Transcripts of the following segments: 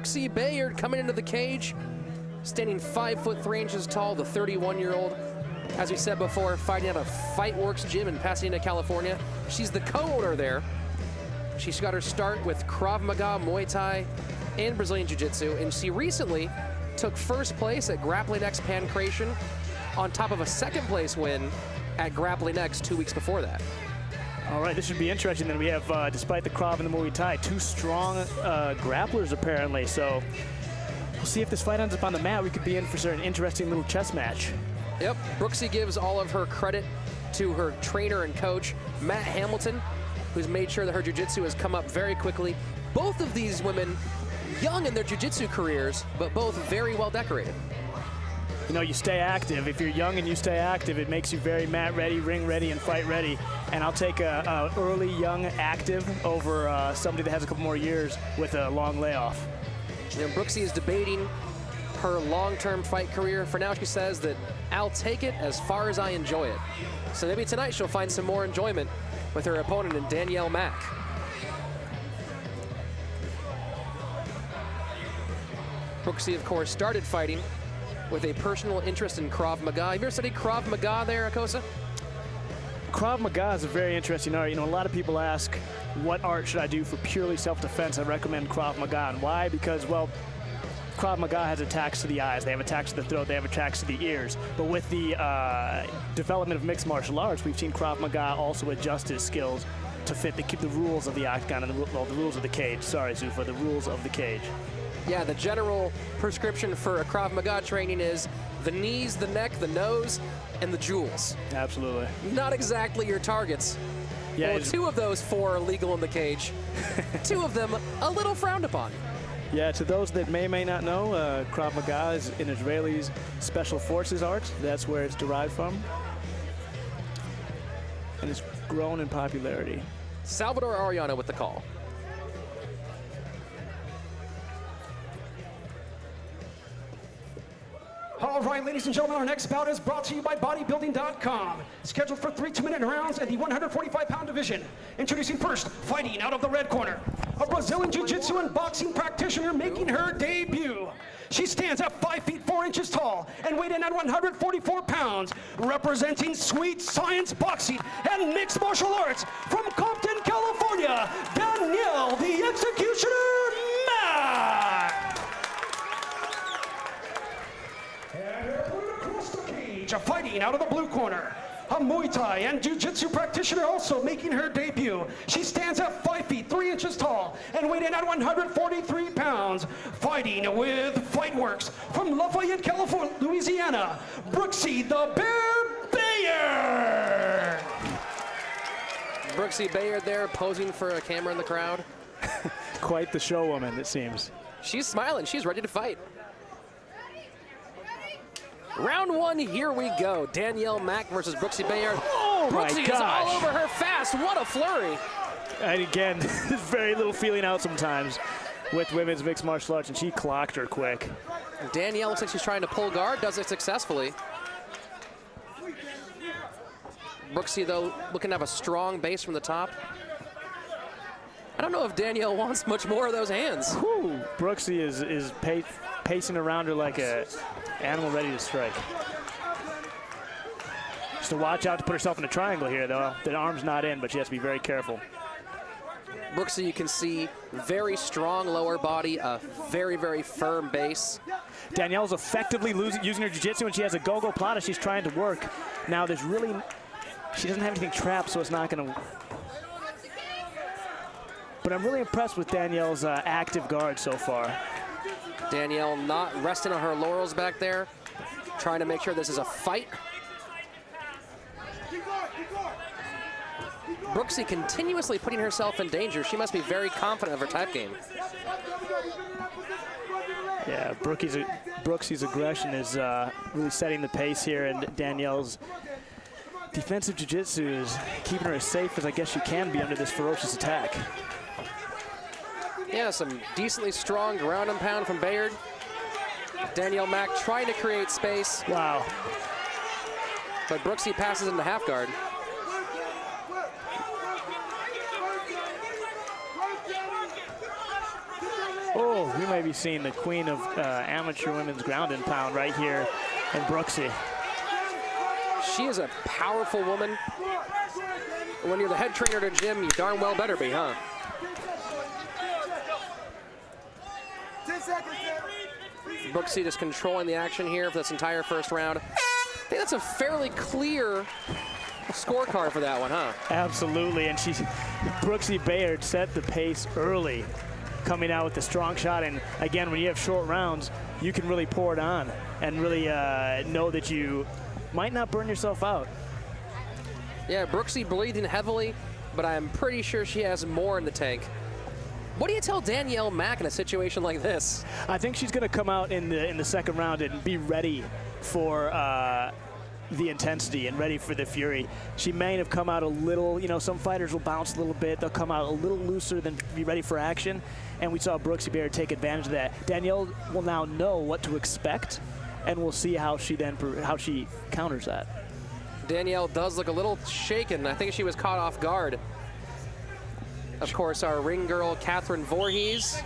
Brooksie Bayard coming into the cage, standing 5'3" tall, the 31-year-old. As we said before, fighting at a FightworX gym in Pasadena, California. She's the co-owner there. She's got her start with Krav Maga, Muay Thai, and Brazilian Jiu-Jitsu, and she recently took first place at FightworX Pancration on top of a second place win at FightworX 2 weeks before that. All right, this should be interesting. Then we have, despite the Krav and the Muay Thai, two strong grapplers apparently. So we'll see if this fight ends up on the mat. We could be in for an interesting little chess match. Yep, Brooksie gives all of her credit to her trainer and coach, Matt Hamilton, who's made sure that her jiu-jitsu has come up very quickly. Both of these women, young in their jiu-jitsu careers, but both very well decorated. You know, you stay active. If you're young and you stay active, it makes you very mat ready, ring ready, and fight ready. And I'll take a early, young, active over somebody that has a couple more years with a long layoff. You know, Brooksie is debating her long-term fight career. For now, she says that I'll take it as far as I enjoy it. So maybe tonight she'll find some more enjoyment with her opponent in Danielle Mack. Brooksie, of course, started fighting with a personal interest in Krav Maga. Have you ever studied Krav Maga there, Akosa? Krav Maga is a very interesting art. You know, a lot of people ask, what art should I do for purely self-defense? I recommend Krav Maga. And why? Because, well, Krav Maga has attacks to the eyes, they have attacks to the throat, they have attacks to the ears. But with the development of mixed martial arts, we've seen Krav Maga also adjust his skills to fit the rules of the octagon and the rules of the cage. Sorry, Zuffa, the rules of the cage. Yeah, the general prescription for a Krav Maga training is the knees, the neck, the nose, and the jewels. Absolutely. Not exactly your targets. Yeah, well, two of those four are legal in the cage. Two of them a little frowned upon. Yeah, to those that may not know, Krav Maga is an Israeli's special forces art. That's where it's derived from. And it's grown in popularity. Salvador Ariano with the call. All right, ladies and gentlemen, our next bout is brought to you by bodybuilding.com. Scheduled for 3 2-minute rounds at the 145-pound division. Introducing first, fighting out of the red corner, a Brazilian Jiu-Jitsu and boxing practitioner making her debut. She stands at 5 feet 4 inches tall and weighed in at 144 pounds, representing Sweet Science Boxing and Mixed Martial Arts from Compton, California, Danielle the Executioner Mack. Fighting out of the blue corner, a Muay Thai and Jiu-Jitsu practitioner also making her debut. She stands at 5 feet 3 inches tall and weighed in at 143 pounds. Fighting with FightworX from Lafayette, California, Louisiana, Brooksie the Bear Bayard. Brooksie Bayard there posing for a camera in the crowd. Quite the showwoman, it seems. She's smiling. She's ready to fight. Round one, here we go. Danielle Mack versus Brooksie Bayard. Oh Brooksie my is all gosh. over her fast. What a flurry. And again, there's very little feeling out sometimes with women's mixed martial arts, and she clocked her quick. Danielle looks like she's trying to pull guard, does it successfully. Brooksie, though, looking to have a strong base from the top. I don't know if Danielle wants much more of those hands. Whew. Brooksie is pacing around her like a animal ready to strike. Just to watch out to put herself in a triangle here, though. The arm's not in, but she has to be very careful. Brooksie, you can see very strong lower body, a very, very firm base. Danielle's effectively using her jiu-jitsu, and she has a go-go plata she's trying to work. Now, she doesn't have anything trapped, so it's not going to. But I'm really impressed with Danielle's active guard so far. Danielle not resting on her laurels back there, trying to make sure this is a fight. Brooksie continuously putting herself in danger. She must be very confident of her type game. Yeah, Brooksie's aggression is really setting the pace here, and Danielle's defensive jiu-jitsu is keeping her as safe as I guess she can be under this ferocious attack. Yeah, some decently strong ground and pound from Bayard. Danielle Mack trying to create space. Wow. But Brooksie passes into half guard. Oh, we may be seeing the queen of amateur women's ground and pound right here in Brooksie. She is a powerful woman. When you're the head trainer at a gym, you darn well better be, huh? 10 seconds. Brooksie just controlling the action here for this entire first round. I think that's a fairly clear scorecard for that one, huh? Absolutely, and Brooksie Bayard set the pace early, coming out with a strong shot. And again, when you have short rounds, you can really pour it on and really know that you might not burn yourself out. Yeah, Brooksie bleeding heavily, but I'm pretty sure she has more in the tank. What do you tell Danielle Mack in a situation like this? I think she's going to come out in the second round and be ready for the intensity and ready for the fury. She may have come out a little, you know, some fighters will bounce a little bit. They'll come out a little looser than be ready for action. And we saw Brooksie Bayard take advantage of that. Danielle will now know what to expect, and we'll see how she counters that. Danielle does look a little shaken. I think she was caught off guard. Of course, our ring girl, Catherine Voorhees,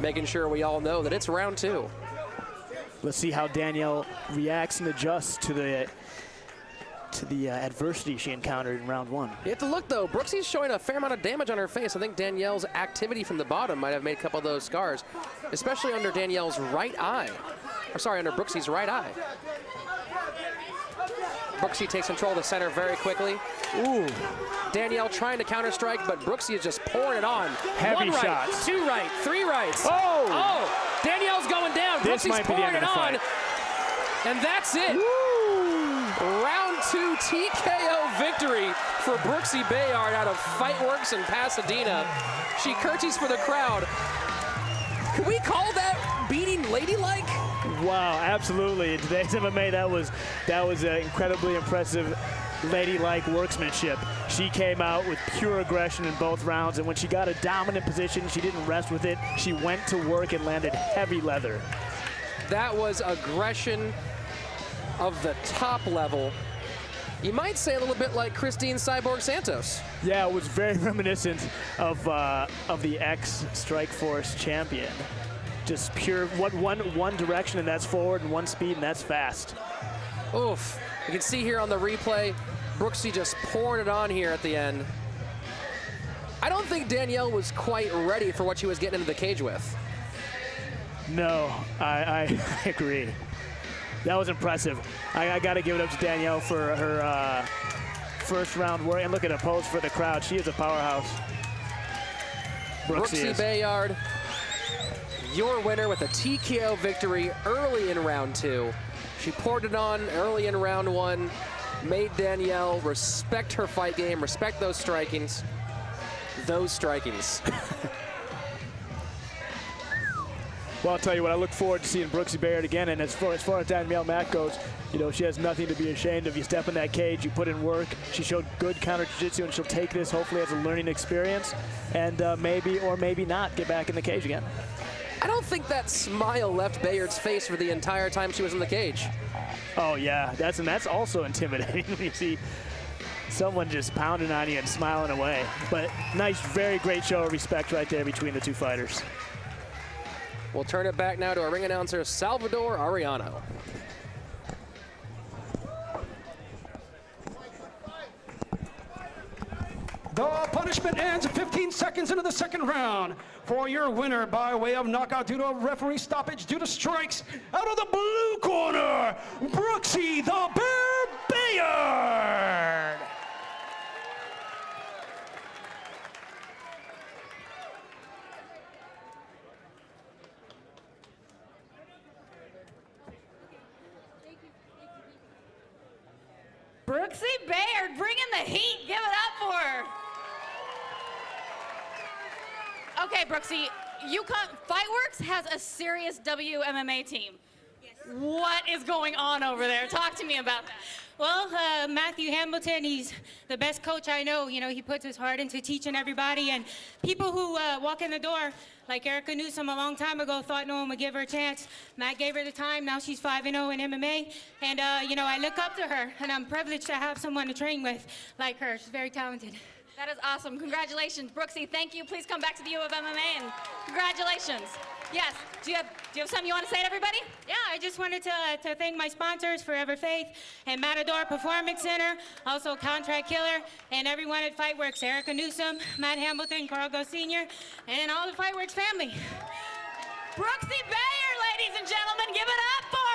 making sure we all know that it's round 2. Let's see how Danielle reacts and adjusts to the adversity she encountered in round 1. You have to look, though. Brooksie's showing a fair amount of damage on her face. I think Danielle's activity from the bottom might have made a couple of those scars, especially under Danielle's right eye. Or sorry, under Brooksie's right eye. Brooksie takes control of the center very quickly. Ooh. Danielle trying to counter-strike, but Brooksie is just pouring it on. Heavy 1 right, shots. 2 right, 3 rights. Oh! Oh! Danielle's going down. This Brooksie's might be the pouring end it of the on. fight. And that's it. Woo! Round 2 TKO victory for Brooksie Bayard out of FightworX in Pasadena. She curtsies for the crowd. Can we call that beating ladylike? Wow, absolutely. In today's MMA, that was incredibly impressive ladylike workmanship. She came out with pure aggression in both rounds, and when she got a dominant position, she didn't rest with it. She went to work and landed heavy leather. That was aggression of the top level. You might say a little bit like Christine Cyborg Santos. Yeah, it was very reminiscent of the ex-Strikeforce champion. Just pure one direction, and that's forward, and one speed, and that's fast. Oof. You can see here on the replay, Brooksie just pouring it on here at the end. I don't think Danielle was quite ready for what she was getting into the cage with. No, I agree. That was impressive. I got to give it up to Danielle for her first round work. And look at her pose for the crowd. She is a powerhouse. Brooksie Bayard, your winner with a TKO victory early in round 2. She poured it on early in round 1, made Danielle respect her fight game, respect those strikings. Well, I'll tell you what, I look forward to seeing Brooksie Bayard again, and as far as Danielle Mack goes, you know, she has nothing to be ashamed of. You step in that cage, you put in work. She showed good counter jiu-jitsu, and she'll take this hopefully as a learning experience, and maybe or maybe not get back in the cage again. I don't think that smile left Bayard's face for the entire time she was in the cage. Oh yeah, that's also intimidating when you see someone just pounding on you and smiling away. But nice, very great show of respect right there between the two fighters. We'll turn it back now to our ring announcer, Salvador Arellano. The punishment ends 15 seconds into the second round. For your winner by way of knockout due to referee stoppage due to strikes, out of the blue corner, Brooksie the Bear Bayard. Brooksie Bayard bringing the heat. Give it up for her. Okay, Brooksie, FightworX has a serious WMMA team. Yes. What is going on over there? Talk to me about that. Well, Matthew Hamilton, he's the best coach I know. You know, he puts his heart into teaching everybody, and people who walk in the door, like Erica Newsom a long time ago, thought no one would give her a chance. Matt gave her the time. Now she's 5-0 in MMA, and you know, I look up to her, and I'm privileged to have someone to train with like her. She's very talented. That is awesome. Congratulations, Brooksie. Thank you. Please come back to the U of MMA and congratulations. Yes. Do you have something you want to say to everybody? Yeah, I just wanted to thank my sponsors, Forever Faith and Matador Performance Center, also Contract Killer, and everyone at FightworX, Erica Newsom, Matt Hamilton, Carl Go Sr., and all the FightworX family. Brooksie Bayard, ladies and gentlemen, give it up for